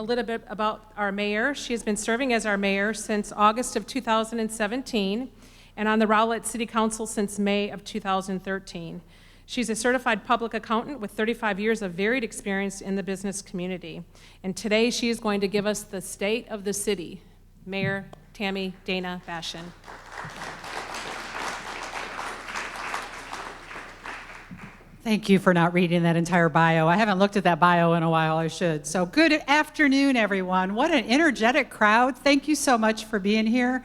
A little bit about our mayor. She has been serving as our mayor since August of 2017 and on the Rowlett City Council since May of 2013. She's a certified public accountant with 35 years of varied experience in the business community. And today she is going to give us the state of the city. Mayor Tammy Dana Bashan. Thank you for not reading that entire bio. I haven't looked at that bio in a while. I should. So good afternoon, everyone. What an energetic crowd. Thank you so much for being here.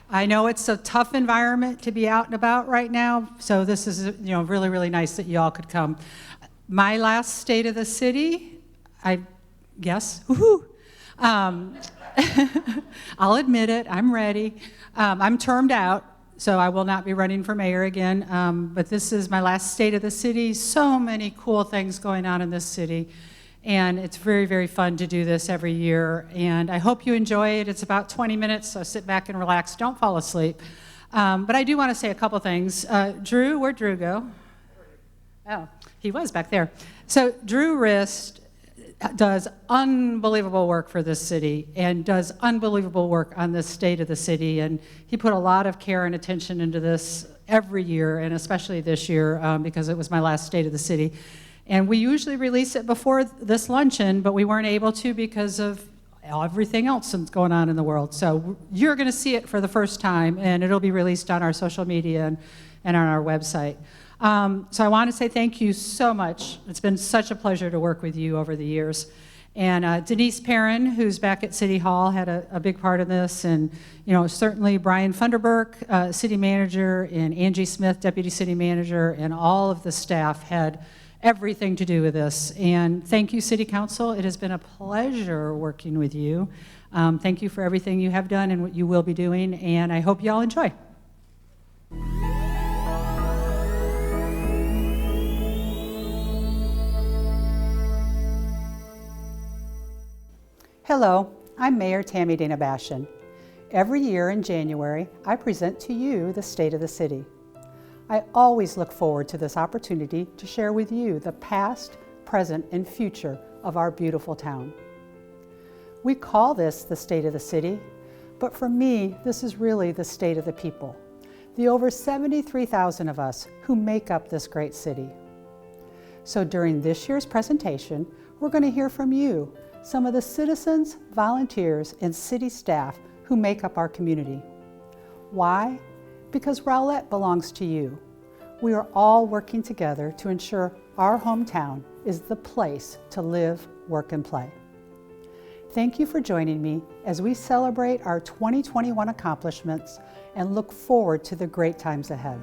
I know it's a tough environment to be out and about right now, so this is really, really nice that you all could come. My last state of the city, I guess, woohoo. I'll admit it, I'm ready. I'm termed out, so I will not be running for mayor again, but this is my last state of the city. So many cool things going on in this city, and it's very, very fun to do this every year, and I hope you enjoy it. It's about 20 minutes, so sit back and relax. Don't fall asleep. But I do want to say a couple things. Drew, where'd Drew go? Oh, he was back there. So Drew Rist does unbelievable work for this city and does unbelievable work on this state of the city, and he put a lot of care and attention into this every year, and especially this year because it was my last state of the city. And we usually release it before this luncheon, but we weren't able to because of everything else that's going on in the world. So you're going to see it for the first time, and it'll be released on our social media and on our website. So I want to say thank you so much. It's been such a pleasure to work with you over the years. And Denise Perrin, who's back at City Hall, had a big part of this. And certainly Brian Funderburk, city manager, and Angie Smith, deputy city manager, and all of the staff had everything to do with this. And thank you, City Council. It has been a pleasure working with you. Thank you for everything you have done and what you will be doing. And I hope you all enjoy. Hello, I'm Mayor Tammy Dana Bashan. Every year in January, I present to you the state of the city. I always look forward to this opportunity to share with you the past, present, and future of our beautiful town. We call this the state of the city, but for me, this is really the state of the people, the over 73,000 of us who make up this great city. So during this year's presentation, we're going to hear from you, some of the citizens, volunteers, and city staff who make up our community. Why? Because Rowlett belongs to you. We are all working together to ensure our hometown is the place to live, work, and play. Thank you for joining me as we celebrate our 2021 accomplishments and look forward to the great times ahead.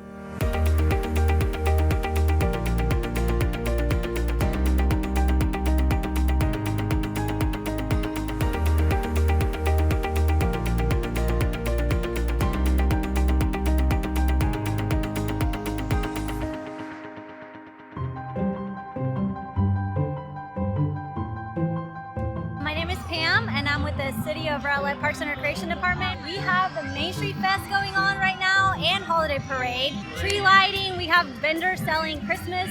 City of Rowlett Parks and Recreation Department. We have the Main Street Fest going on right now and Holiday Parade. Tree lighting, we have vendors selling Christmas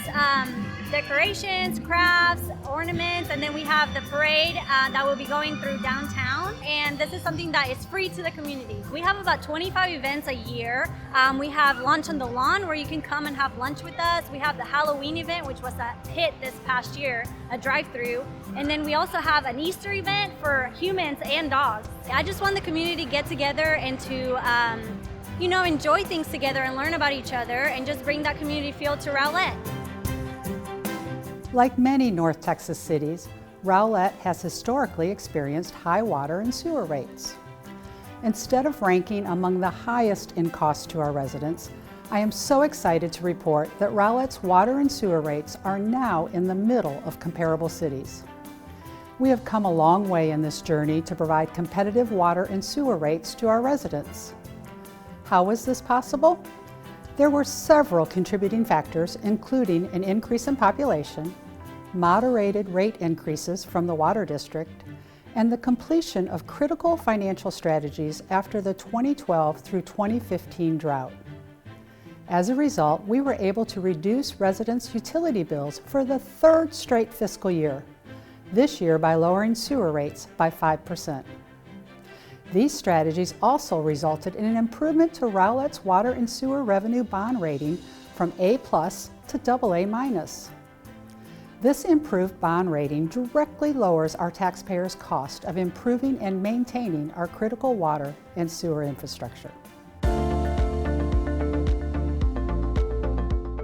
decorations, crafts, ornaments, and then we have the parade that will be going through downtown. And this is something that is free to the community. We have about 25 events a year. We have Lunch on the Lawn where you can come and have lunch with us. We have the Halloween event, which was a hit this past year, a drive-through. And then we also have an Easter event for humans and dogs. I just want the community to get together and to enjoy things together and learn about each other and just bring that community feel to Rowlett. Like many North Texas cities, Rowlett has historically experienced high water and sewer rates. Instead of ranking among the highest in cost to our residents, I am so excited to report that Rowlett's water and sewer rates are now in the middle of comparable cities. We have come a long way in this journey to provide competitive water and sewer rates to our residents. How was this possible? There were several contributing factors, including an increase in population, moderated rate increases from the Water District, and the completion of critical financial strategies after the 2012 through 2015 drought. As a result, we were able to reduce residents' utility bills for the third straight fiscal year. this year by lowering sewer rates by 5%. These strategies also resulted in an improvement to Rowlett's water and sewer revenue bond rating from A+ to AA-. This improved bond rating directly lowers our taxpayers' cost of improving and maintaining our critical water and sewer infrastructure.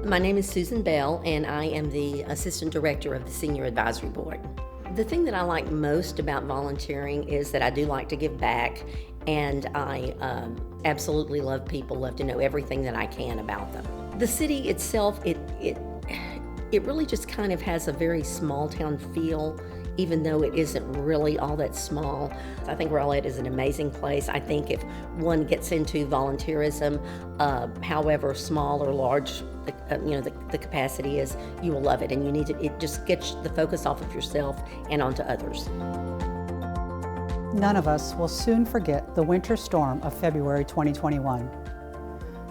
My name is Susan Bell, and I am the Assistant Director of the Senior Advisory Board. The thing that I like most about volunteering is that I do like to give back, and I absolutely love people, love to know everything that I can about them. The city itself, it really just kind of has a very small town feel, even though it isn't really all that small. I think Rowlett is an amazing place. I think if one gets into volunteerism, however small or large the capacity is, you will love it, and it just gets the focus off of yourself and onto others. None of us will soon forget the winter storm of February 2021.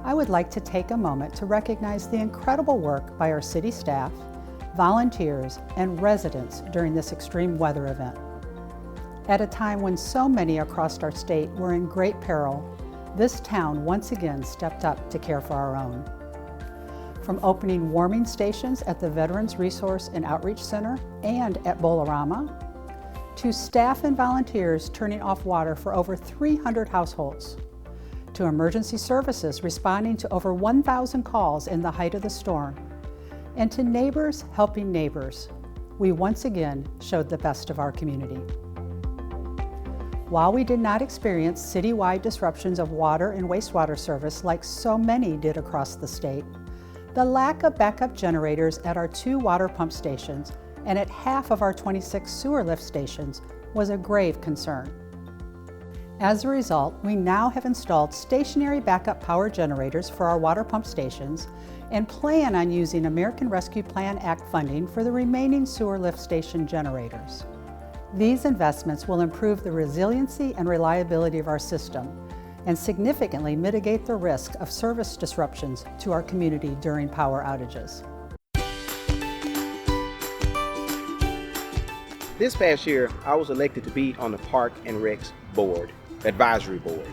I would like to take a moment to recognize the incredible work by our city staff, volunteers, and residents during this extreme weather event. At a time when so many across our state were in great peril, this town once again stepped up to care for our own. From opening warming stations at the Veterans Resource and Outreach Center and at Bolorama, to staff and volunteers turning off water for over 300 households, to emergency services responding to over 1,000 calls in the height of the storm, and to neighbors helping neighbors, we once again showed the best of our community. While we did not experience citywide disruptions of water and wastewater service like so many did across the state, the lack of backup generators at our 2 water pump stations and at half of our 26 sewer lift stations was a grave concern. As a result, we now have installed stationary backup power generators for our water pump stations and plan on using American Rescue Plan Act funding for the remaining sewer lift station generators. These investments will improve the resiliency and reliability of our system and significantly mitigate the risk of service disruptions to our community during power outages. This past year, I was elected to be on the Park and Recs board, advisory board,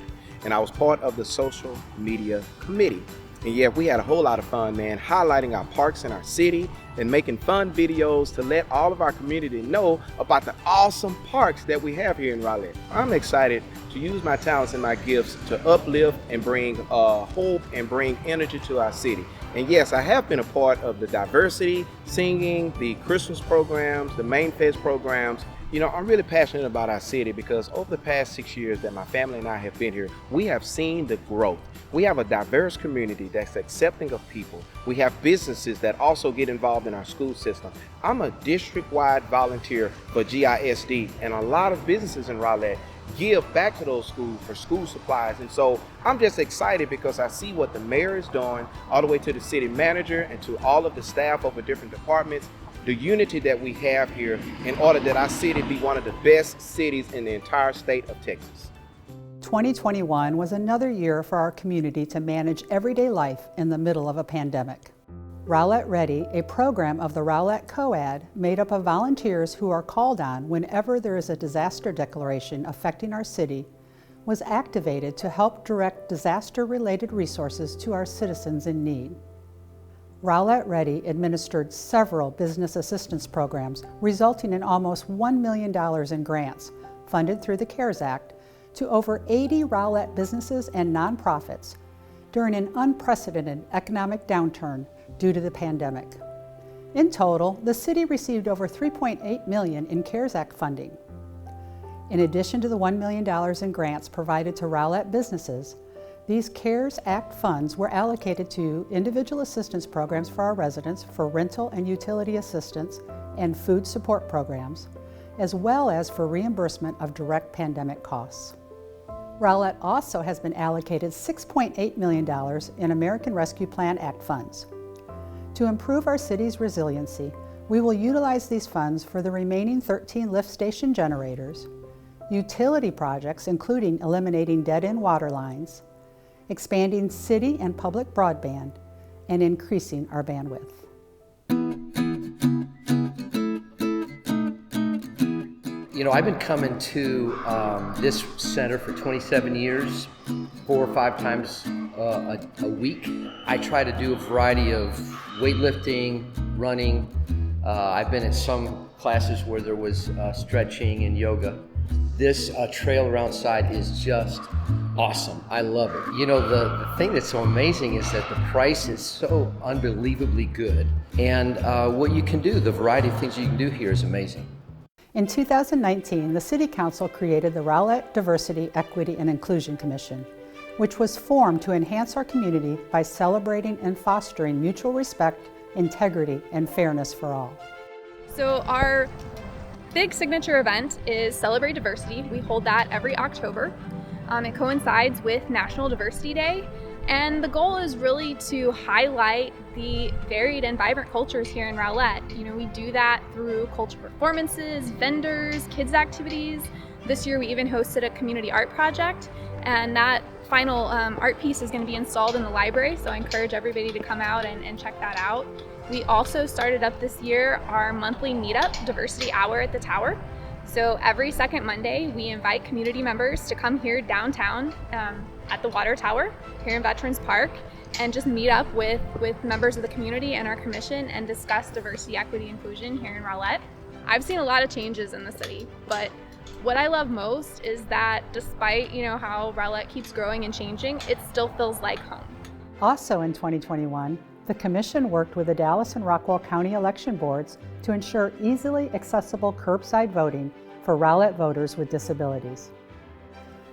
and I was part of the social media committee. And yeah, we had a whole lot of fun, man, highlighting our parks in our city and making fun videos to let all of our community know about the awesome parks that we have here in Rowlett. I'm excited to use my talents and my gifts to uplift and bring hope and bring energy to our city. And yes, I have been a part of the diversity, singing, the Christmas programs, the Main Fest programs. You know, I'm really passionate about our city because over the past 6 years that my family and I have been here, we have seen the growth. We have a diverse community that's accepting of people. We have businesses that also get involved in our school system. I'm a district-wide volunteer for GISD, and a lot of businesses in Rowlett give back to those schools for school supplies. And so I'm just excited because I see what the mayor is doing, all the way to the city manager and to all of the staff over different departments, the unity that we have here in order that our city be one of the best cities in the entire state of Texas. 2021 was another year for our community to manage everyday life in the middle of a pandemic. Rowlett Ready, a program of the Rowlett COAD made up of volunteers who are called on whenever there is a disaster declaration affecting our city, was activated to help direct disaster-related resources to our citizens in need. Rowlett Ready administered several business assistance programs, resulting in almost $1 million in grants funded through the CARES Act to over 80 Rowlett businesses and nonprofits during an unprecedented economic downturn due to the pandemic. In total, the city received over $3.8 million in CARES Act funding. In addition to the $1 million in grants provided to Rowlett businesses, these CARES Act funds were allocated to individual assistance programs for our residents for rental and utility assistance and food support programs, as well as for reimbursement of direct pandemic costs. Rowlett also has been allocated $6.8 million in American Rescue Plan Act funds. To improve our city's resiliency, we will utilize these funds for the remaining 13 lift station generators, utility projects including eliminating dead-end water lines, expanding city and public broadband, and increasing our bandwidth. You know, I've been coming to this center for 27 years, 4 or 5 times a week. I try to do a variety of weightlifting, running. I've been at some classes where there was stretching and yoga. This trail around side is just awesome. I love it. You know, the thing that's so amazing is that the price is so unbelievably good. And what you can do, the variety of things you can do here is amazing. In 2019, the City Council created the Rowlett Diversity, Equity, and Inclusion Commission, which was formed to enhance our community by celebrating and fostering mutual respect, integrity, and fairness for all. So our big signature event is Celebrate Diversity. We hold that every October. It coincides with National Diversity Day, and the goal is really to highlight the varied and vibrant cultures here in Rowlett. You know, we do that through cultural performances, vendors, kids activities. This year we even hosted a community art project, and that final art piece is going to be installed in the library, so I encourage everybody to come out and check that out. We also started up this year our monthly meetup, Diversity Hour at the Tower. So every second Monday, we invite community members to come here downtown at the Water Tower here in Veterans Park and just meet up with members of the community and our commission and discuss diversity, equity, inclusion here in Rowlett. I've seen a lot of changes in the city, but what I love most is that despite, you know, how Rowlett keeps growing and changing, it still feels like home. Also in 2021, the Commission worked with the Dallas and Rockwall County election boards to ensure easily accessible curbside voting for Rowlett voters with disabilities.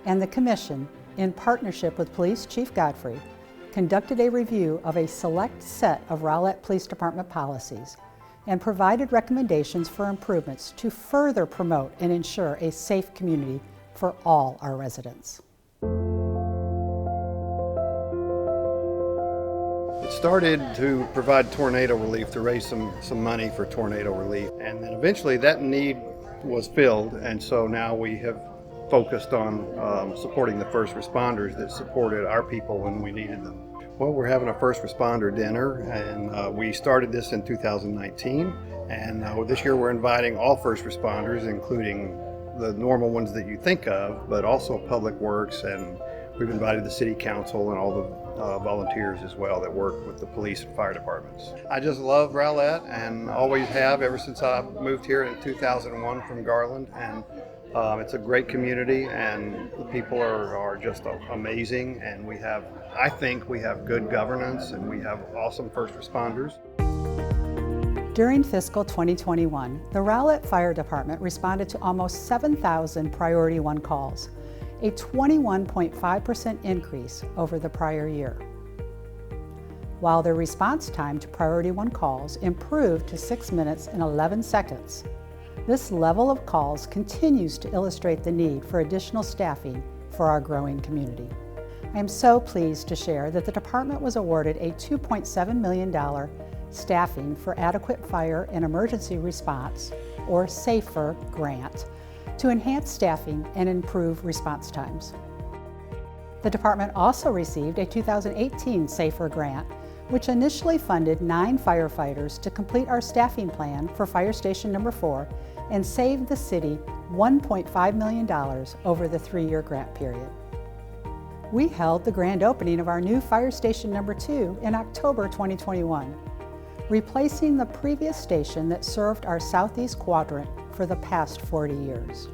And the Commission, in partnership with Police Chief Godfrey, conducted a review of a select set of Rowlett Police Department policies and provided recommendations for improvements to further promote and ensure a safe community for all our residents. It started to provide tornado relief, to raise some money for tornado relief, and then eventually that need was filled, and so now we have focused on supporting the first responders that supported our people when we needed them. Well, we're having a first responder dinner, and we started this in 2019, and this year we're inviting all first responders, including the normal ones that you think of, but also Public Works, and we've invited the City Council and all the volunteers as well that work with the police and fire departments. I just love Rowlett and always have ever since I moved here in 2001 from Garland, and it's a great community and the people are just amazing, and I think we have good governance and we have awesome first responders. During fiscal 2021, the Rowlett Fire Department responded to almost 7,000 Priority 1 calls, a 21.5% increase over the prior year. While their response time to Priority 1 calls improved to 6 minutes and 11 seconds, this level of calls continues to illustrate the need for additional staffing for our growing community. I am so pleased to share that the department was awarded a $2.7 million Staffing for Adequate Fire and Emergency Response, or SAFER, grant to enhance staffing and improve response times. The department also received a 2018 SAFER grant, which initially funded 9 firefighters to complete our staffing plan for Fire Station Number 4 and saved the city $1.5 million over the 3-year grant period. We held the grand opening of our new Fire Station Number 2 in October 2021, replacing the previous station that served our southeast quadrant for the past 40 years.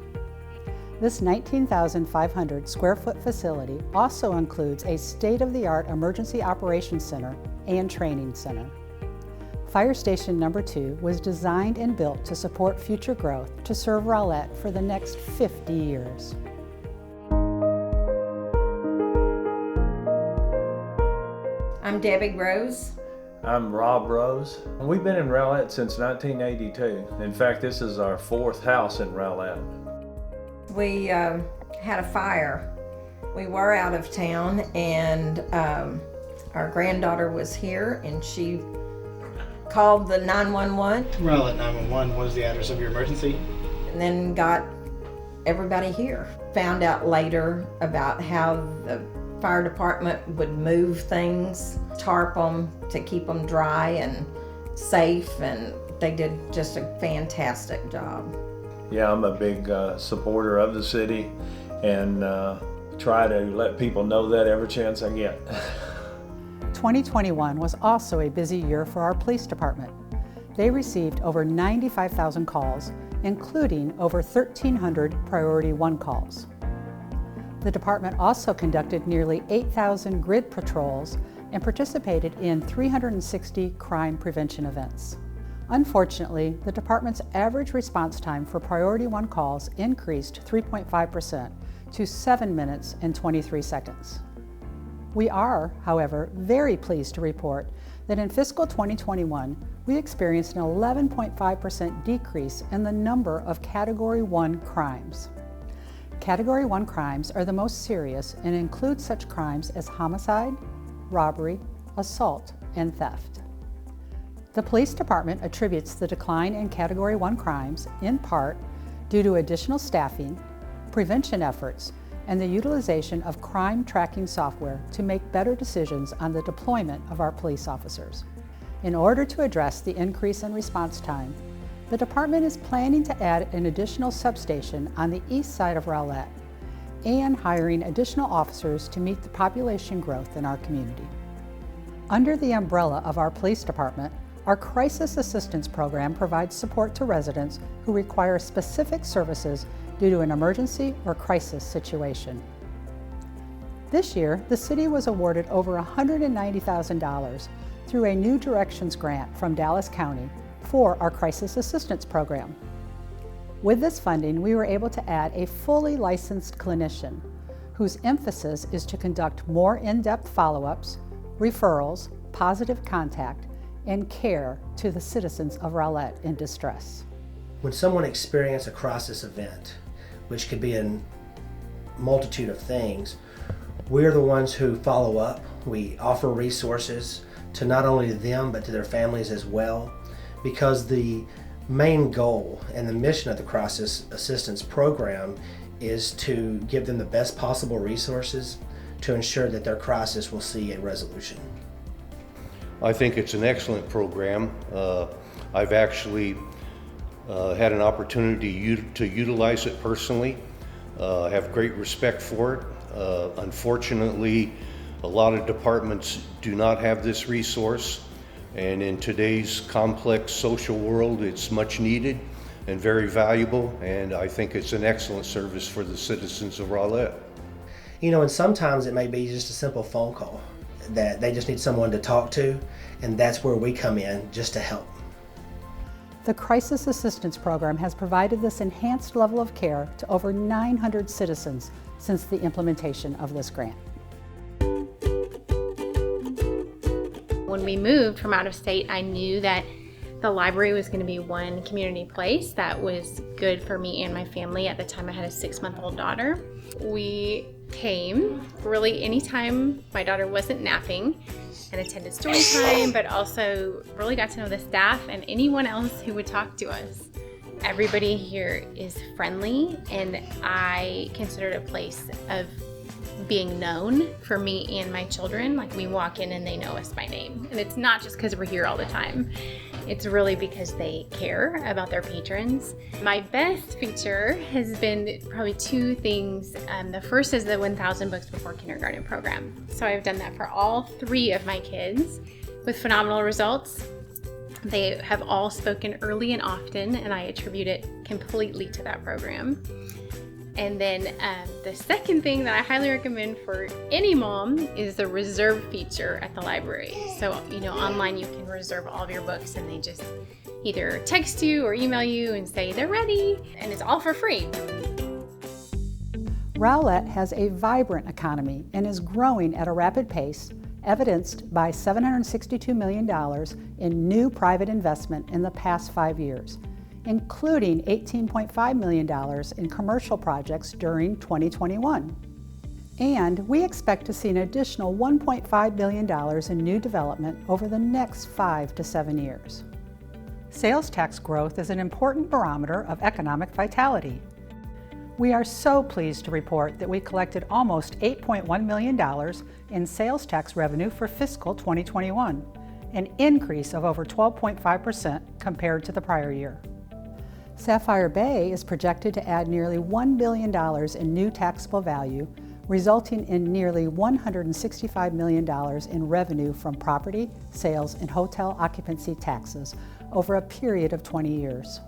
This 19,500 square foot facility also includes a state-of-the-art emergency operations center and training center. Fire Station Number 2 was designed and built to support future growth to serve Rowlett for the next 50 years. I'm Debbie Rose. I'm Rob Rose. We've been in Rowlett since 1982. In fact, this is our 4th house in Rowlett. We had a fire. We were out of town, and our granddaughter was here, and she called the 911. Rowlett 911, what is the address of your emergency? And then got everybody here. Found out later about how the fire department would move things, tarp them to keep them dry and safe, and they did just a fantastic job. Yeah, I'm a big supporter of the city and try to let people know that every chance I get. 2021 was also a busy year for our police department. They received over 95,000 calls, including over 1,300 Priority 1 calls. The department also conducted nearly 8,000 grid patrols and participated in 360 crime prevention events. Unfortunately, the department's average response time for Priority 1 calls increased 3.5% to 7 minutes and 23 seconds. We are, however, very pleased to report that in fiscal 2021, we experienced an 11.5% decrease in the number of Category 1 crimes. Category 1 crimes are the most serious and include such crimes as homicide, robbery, assault, and theft. The police department attributes the decline in Category 1 crimes in part due to additional staffing, prevention efforts, and the utilization of crime tracking software to make better decisions on the deployment of our police officers. In order to address the increase in response time, the department is planning to add an additional substation on the east side of Rowlett and hiring additional officers to meet the population growth in our community. Under the umbrella of our police department, our Crisis Assistance Program provides support to residents who require specific services due to an emergency or crisis situation. This year, the city was awarded over $190,000 through a New Directions grant from Dallas County for our Crisis Assistance Program. With this funding, we were able to add a fully licensed clinician whose emphasis is to conduct more in-depth follow-ups, referrals, positive contact, and care to the citizens of Rowlett in distress. When someone experiences a crisis event, which could be a multitude of things, we're the ones who follow up. We offer resources to not only them, but to their families as well, because the main goal and the mission of the Crisis Assistance Program is to give them the best possible resources to ensure that their crisis will see a resolution. I think it's an excellent program. I've actually had an opportunity to utilize it personally. I have great respect for it. Unfortunately, a lot of departments do not have this resource, and in today's complex social world, it's much needed and very valuable, and I think it's an excellent service for the citizens of Rowlett. You know, and sometimes it may be just a simple phone call that they just need someone to talk to, and that's where we come in just to help. The Crisis Assistance Program has provided this enhanced level of care to over 900 citizens since the implementation of this grant. When we moved from out of state, I knew that the library was going to be one community place that was good for me and my family. At the time, I had a 6-month-old daughter. We came really anytime my daughter wasn't napping and attended story time, but also really got to know the staff and anyone else who would talk to us. Everybody here is friendly, and I consider it a place of being known for me and my children. Like, we walk in and they know us by name. And it's not just because we're here all the time. It's really because they care about their patrons. My best feature has been probably 2 things. The first is the 1,000 Books Before Kindergarten program. So I've done that for all 3 of my kids with phenomenal results. They have all spoken early and often, and I attribute it completely to that program. And then the second thing that I highly recommend for any mom is the reserve feature at the library. So, you know, online you can reserve all of your books, and they just either text you or email you and say they're ready, and it's all for free. Rowlett has a vibrant economy and is growing at a rapid pace, evidenced by $762 million in new private investment in the past 5 years, including $18.5 million in commercial projects during 2021. And we expect to see an additional $1.5 billion in new development over the next 5 to 7 years. Sales tax growth is an important barometer of economic vitality. We are so pleased to report that we collected almost $8.1 million in sales tax revenue for fiscal 2021, an increase of over 12.5% compared to the prior year. Sapphire Bay is projected to add nearly $1 billion in new taxable value, resulting in nearly $165 million in revenue from property, sales, and hotel occupancy taxes over a period of 20 years.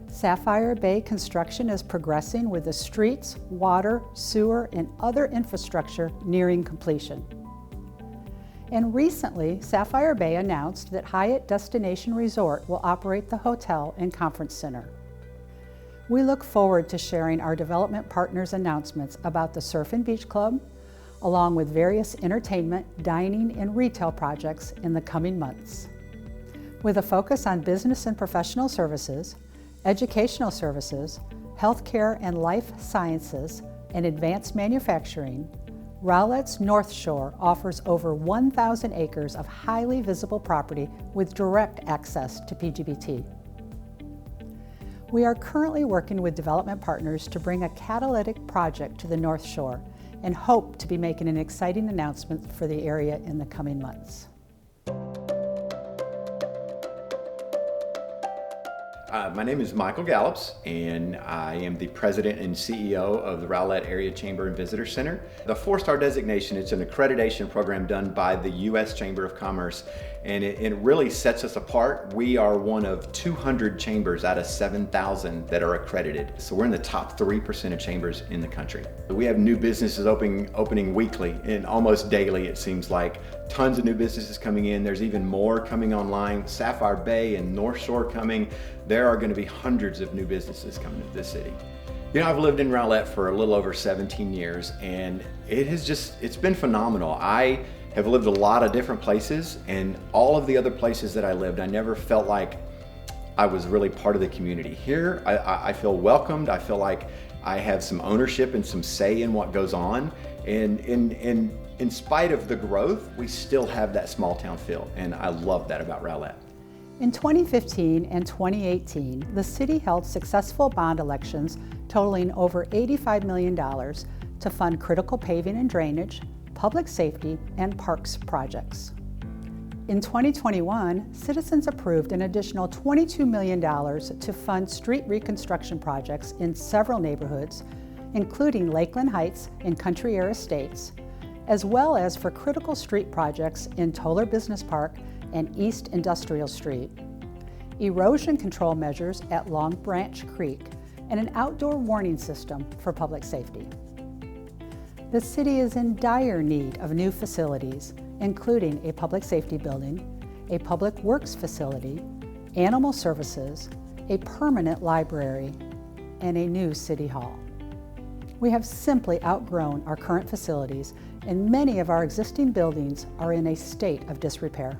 Sapphire Bay construction is progressing with the streets, water, sewer, and other infrastructure nearing completion. And recently, Sapphire Bay announced that Hyatt Destination Resort will operate the hotel and conference center. We look forward to sharing our development partners' announcements about the Surf and Beach Club, along with various entertainment, dining, and retail projects in the coming months. With a focus on business and professional services, educational services, healthcare and life sciences, and advanced manufacturing, Rowlett's North Shore offers over 1,000 acres of highly visible property with direct access to PGBT. We are currently working with development partners to bring a catalytic project to the North Shore and hope to be making an exciting announcement for the area in the coming months. My name is Michael Gallops, and I am the president and CEO of the Rowlett Area Chamber and Visitor Center. The 4-star designation is an accreditation program done by the U.S. Chamber of Commerce, and it really sets us apart. We are one of 200 chambers out of 7,000 that are accredited. So we're in the top 3% of chambers in the country. We have new businesses opening weekly and almost daily, it seems like. Tons of new businesses coming in. There's even more coming online. Sapphire Bay and North Shore coming. There are going to be hundreds of new businesses coming to this city. You know, I've lived in Rowlett for a little over 17 years, and it's been phenomenal. I have lived a lot of different places, and all of the other places that I lived, I never felt like I was really part of the community. Here, I feel welcomed. I feel like I have some ownership and some say in what goes on. And in spite of the growth, we still have that small town feel, and I love that about Rowlett. In 2015 and 2018, the city held successful bond elections totaling over $85 million to fund critical paving and drainage, public safety, and parks projects. In 2021, citizens approved an additional $22 million to fund street reconstruction projects in several neighborhoods, including Lakeland Heights and Country Air Estates, as well as for critical street projects in Toller Business Park and East Industrial Street, erosion control measures at Long Branch Creek, and an outdoor warning system for public safety. The city is in dire need of new facilities, including a public safety building, a public works facility, animal services, a permanent library, and a new city hall. We have simply outgrown our current facilities, and many of our existing buildings are in a state of disrepair.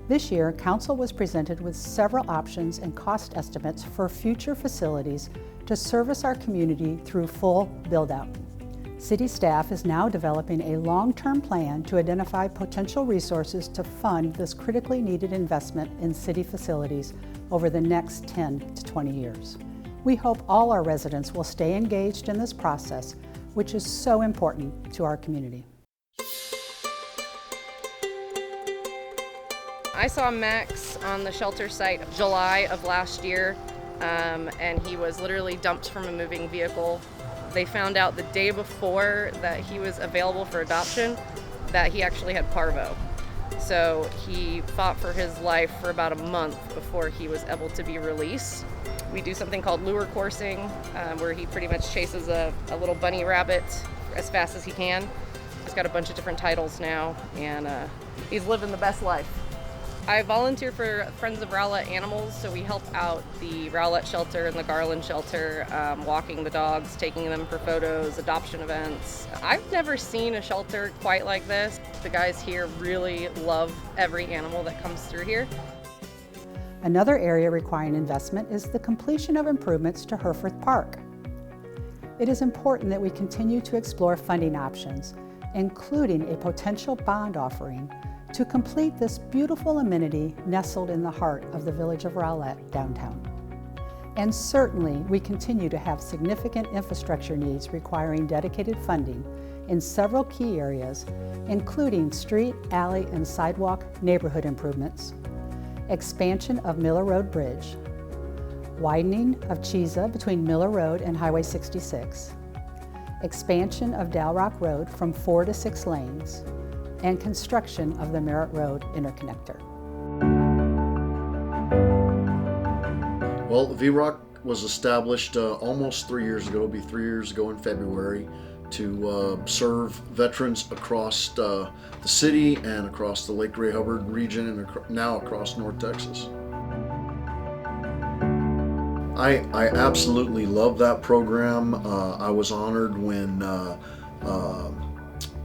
This year, Council was presented with several options and cost estimates for future facilities to service our community through full build-out. City staff is now developing a long-term plan to identify potential resources to fund this critically needed investment in city facilities over the next 10 to 20 years. We hope all our residents will stay engaged in this process, which is so important to our community. I saw Max on the shelter site July of last year, and he was literally dumped from a moving vehicle. They found out the day before that he was available for adoption that he actually had parvo. So he fought for his life for about a month before he was able to be released. We do something called lure coursing, where he pretty much chases a little bunny rabbit as fast as he can. He's got a bunch of different titles now, and he's living the best life. I volunteer for Friends of Rowlett Animals, so we help out the Rowlett shelter and the Garland shelter, walking the dogs, taking them for photos, adoption events. I've never seen a shelter quite like this. The guys here really love every animal that comes through here. Another area requiring investment is the completion of improvements to Herforth Park. It is important that we continue to explore funding options, including a potential bond offering, to complete this beautiful amenity nestled in the heart of the village of Rowlett downtown. And certainly, we continue to have significant infrastructure needs requiring dedicated funding in several key areas, including street, alley, and sidewalk neighborhood improvements, expansion of Miller Road Bridge, widening of Chisa between Miller Road and Highway 66, expansion of Dalrock Road from 4 to 6 lanes, and construction of the Merritt Road interconnector. Well, VROC was established almost 3 years ago. It'll be 3 years ago in February, to serve veterans across the city and across the Lake Ray Hubbard region and now across North Texas. I absolutely love that program. I was honored when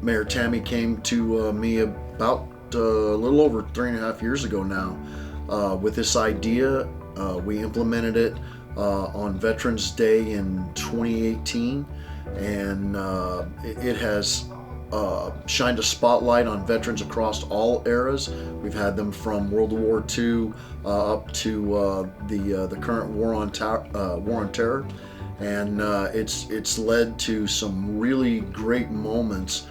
Mayor Tammy came to me about a little over 3.5 years ago now with this idea. We implemented it on Veterans Day in 2018, and it has shined a spotlight on veterans across all eras. We've had them from World War II up to the current War on Terror, and it's led to some really great moments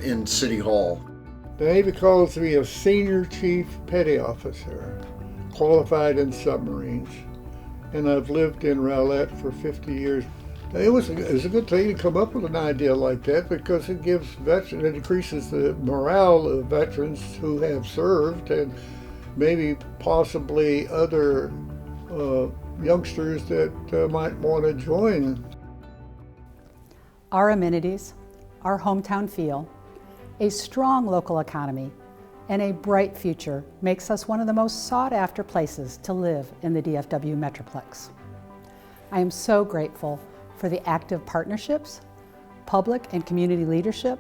in City Hall. The Navy calls me a Senior Chief Petty Officer, qualified in submarines, and I've lived in Rowlett for 50 years. It was a good thing to come up with an idea like that, because it gives veterans, it increases the morale of veterans who have served, and maybe possibly other youngsters that might want to join. Our amenities, our hometown feel, a strong local economy, and a bright future makes us one of the most sought-after places to live in the DFW Metroplex. I am so grateful for the active partnerships, public and community leadership,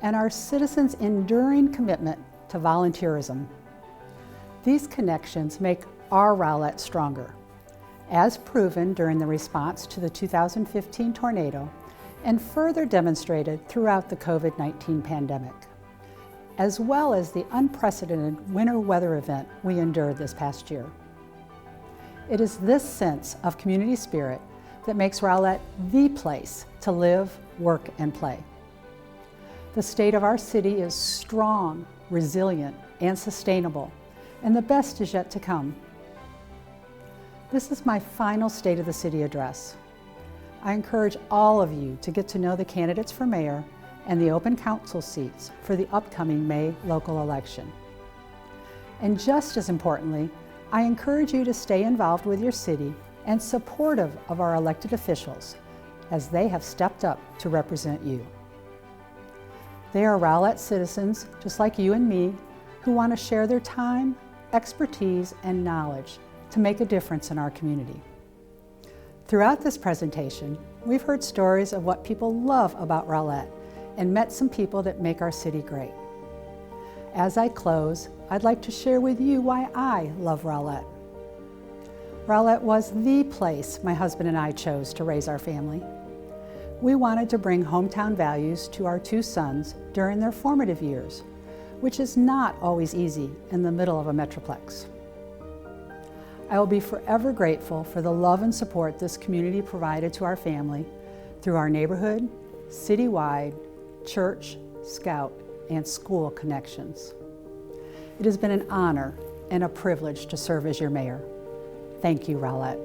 and our citizens' enduring commitment to volunteerism. These connections make our Rowlett stronger, as proven during the response to the 2015 tornado and further demonstrated throughout the COVID-19 pandemic, as well as the unprecedented winter weather event we endured this past year. It is this sense of community spirit that makes Rowlett the place to live, work, and play. The state of our city is strong, resilient, and sustainable, and the best is yet to come. This is my final State of the City address. I encourage all of you to get to know the candidates for mayor and the open council seats for the upcoming May local election. And just as importantly, I encourage you to stay involved with your city and supportive of our elected officials, as they have stepped up to represent you. They are Rowlett citizens, just like you and me, who want to share their time, expertise, and knowledge to make a difference in our community. Throughout this presentation, we've heard stories of what people love about Rowlett and met some people that make our city great. As I close, I'd like to share with you why I love Rowlett. Rowlett was the place my husband and I chose to raise our family. We wanted to bring hometown values to our 2 sons during their formative years, which is not always easy in the middle of a metroplex. I will be forever grateful for the love and support this community provided to our family through our neighborhood, citywide, church, scout, and school connections. It has been an honor and a privilege to serve as your mayor. Thank you, Rowlett.